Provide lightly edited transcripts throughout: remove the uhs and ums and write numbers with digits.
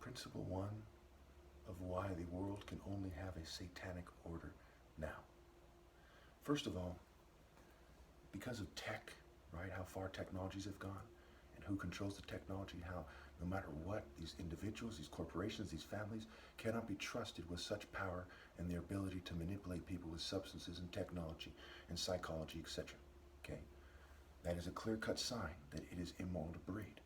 principle one of why the world can only have a satanic order now. First of all, because of tech, right? How far technologies have gone and who controls the technology, how no matter what, these individuals, these corporations, these families cannot be trusted with such power and their ability to manipulate people with substances and technology and psychology, etc. Okay? That is a clear-cut sign that it is immoral to breed.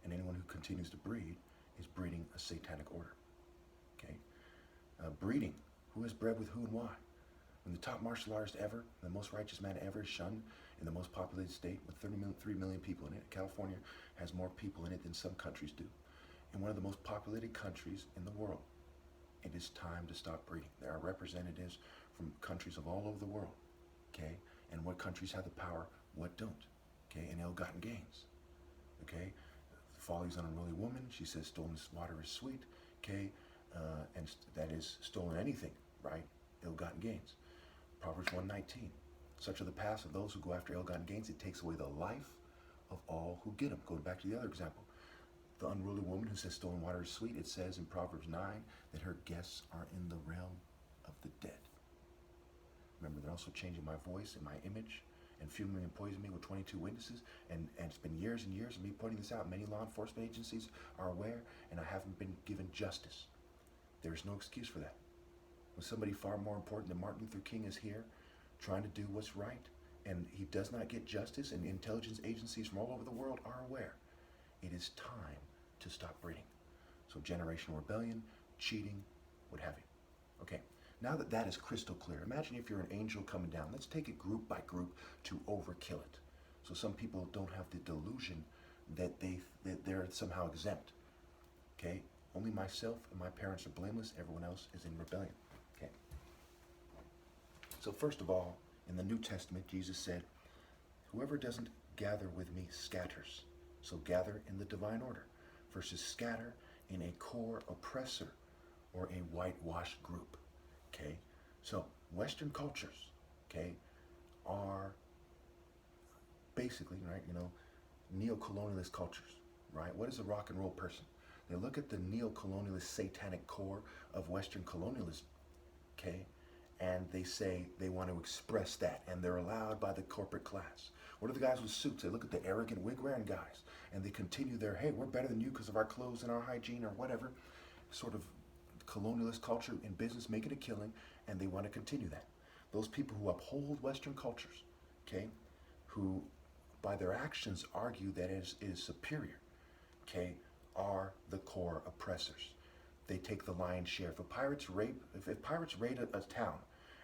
And anyone who continues to breed is breeding a satanic order. Okay? Breeding. Who has bred with who and why? When the top martial artist ever, the most righteous man ever is shunned in the most populated state with 3 million people in it. California has more people in it than some countries do. In one of the most populated countries in the world, it is time to stop breeding. There are representatives from countries of all over the world, okay? And what countries have the power, what don't, okay? And ill-gotten gains, okay? Folly's an unruly woman. She says stolen water is sweet, okay? And that is stolen anything, right? Ill-gotten gains. Proverbs 1:19. Such are the paths of those who go after ill-gotten gains. It takes away the life of all who get them. Going back to the other example. The unruly woman who says stolen water is sweet, it says in Proverbs 9 that her guests are in the realm of the dead. Remember, they're also changing my voice and my image and filming and poisoning me with 22 witnesses. And it's been years and years of me pointing this out. Many law enforcement agencies are aware, and I haven't been given justice. There's no excuse for that. When somebody far more important than Martin Luther King is here trying to do what's right, and he does not get justice, and intelligence agencies from all over the world are aware, it is time to stop breeding. So generational rebellion, cheating, what have you. Okay, now that that is crystal clear, imagine if you're an angel coming down. Let's take it group by group to overkill it. So some people don't have the delusion that they're somehow exempt. Okay, only myself and my parents are blameless. Everyone else is in rebellion. Okay. So first of all, in the New Testament, Jesus said, whoever doesn't gather with me scatters. So gather in the divine order versus scatter in a core oppressor or a whitewashed group. Okay. So Western cultures, okay, are basically, right, neo-colonialist cultures, right? What is a rock and roll person? They look at the neo-colonialist satanic core of Western colonialism, okay, and they say they want to express that, and they're allowed by the corporate class. What are the guys with suits? They look at the arrogant wig-wearing guys, and they continue their, hey, we're better than you because of our clothes and our hygiene or whatever, sort of colonialist culture in business, making a killing, and they want to continue that. Those people who uphold Western cultures, okay, who by their actions argue that it is superior, okay, are the core oppressors. They take the lion's share. If pirates raid a town,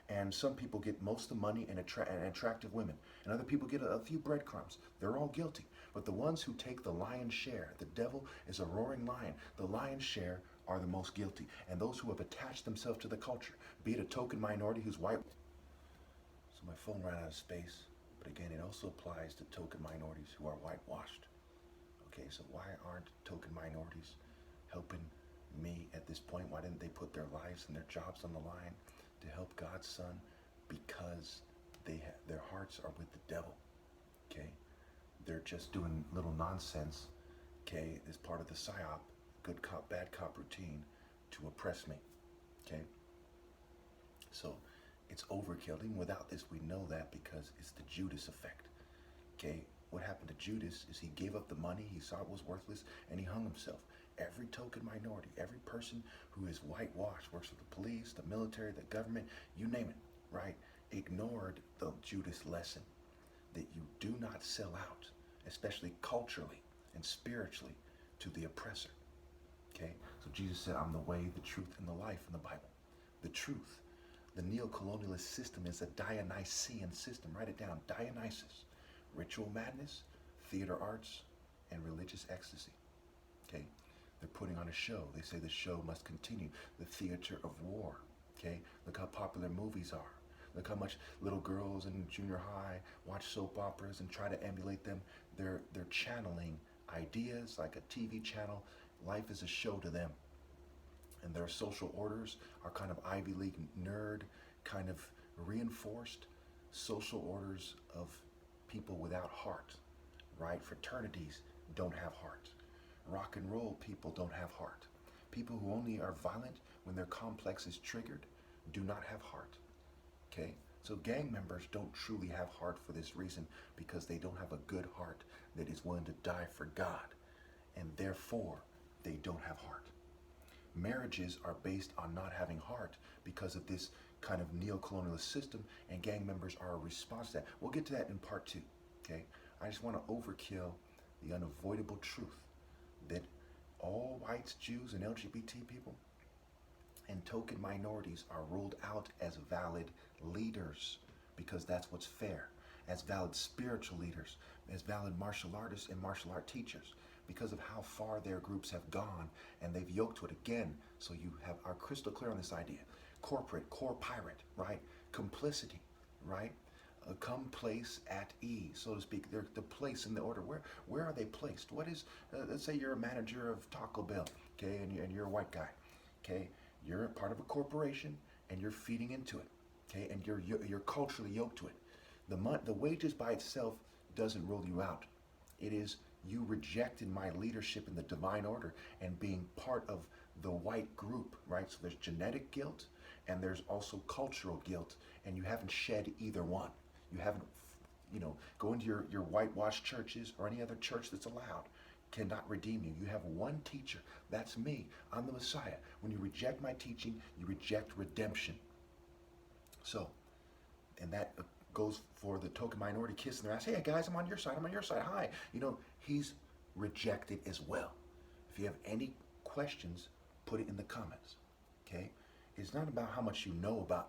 and some people get most of the money and attractive women, and other people get a few breadcrumbs, they're all guilty. But the ones who take the lion's share, the devil is a roaring lion, the lion's share are the most guilty. And those who have attached themselves to the culture, be it a token minority who's white. So my phone ran out of space, but again, it also applies to token minorities who are whitewashed. Okay, so why aren't token minorities helping me at this point? Why didn't they put their lives and their jobs on the line to help God's son? Because their hearts are with the devil, okay? They're just doing little nonsense, okay, as part of the psyop, good cop, bad cop routine to oppress me, okay? So it's overkill. Even without this, we know that because it's the Judas effect, okay? What happened to Judas is he gave up the money, he saw it was worthless, and he hung himself. Every token minority, every person who is whitewashed, works with the police, the military, the government, you name it, right, ignored the Judas lesson that you do not sell out, especially culturally and spiritually, to the oppressor, okay? So Jesus said, I'm the way, the truth, and the life in the Bible. The truth. The neo-colonialist system is a Dionysian system. Write it down, Dionysus. Ritual madness, theater arts, and religious ecstasy. Okay? They're putting on a show. They say the show must continue. The theater of war. Okay? Look how popular movies are. Look how much little girls in junior high watch soap operas and try to emulate them. They're channeling ideas like a TV channel. Life is a show to them. And their social orders are kind of Ivy League nerd, kind of reinforced social orders of people without heart, right? Fraternities don't have heart. Rock and roll people don't have heart. People who only are violent when their complex is triggered do not have heart. Okay? So gang members don't truly have heart for this reason, because they don't have a good heart that is willing to die for God. And therefore, they don't have heart. Marriages are based on not having heart because of this kind of neo-colonialist system, and gang members are a response to that. We'll get to that in part 2. Okay? I just want to overkill the unavoidable truth that all whites, Jews, and LGBT people and token minorities are ruled out as valid leaders, because that's what's fair, as valid spiritual leaders, as valid martial artists and martial art teachers, because of how far their groups have gone, and they've yoked to it again. So you are crystal clear on this idea. Corporate, core pirate, right? Complicity, right? Come place at ease, so to speak. They're the place in the order. Where are they placed? What is, let's say you're a manager of Taco Bell, okay, and you're a white guy, okay? You're a part of a corporation, and you're feeding into it, okay? And you're culturally yoked to it. The wages by itself doesn't rule you out. It is you rejected my leadership in the divine order and being part of the white group, right? So there's genetic guilt and there's also cultural guilt, and you haven't shed either one. You haven't, go into your whitewashed churches or any other church that's allowed cannot redeem you. You have one teacher. That's me. I'm the Messiah. When you reject my teaching, you reject redemption. So, and that goes for the token minority kissing their ass. Hey guys, I'm on your side. I'm on your side. Hi. He's rejected as well. If you have any questions, put it in the comments. Okay? It's not about how much you know about these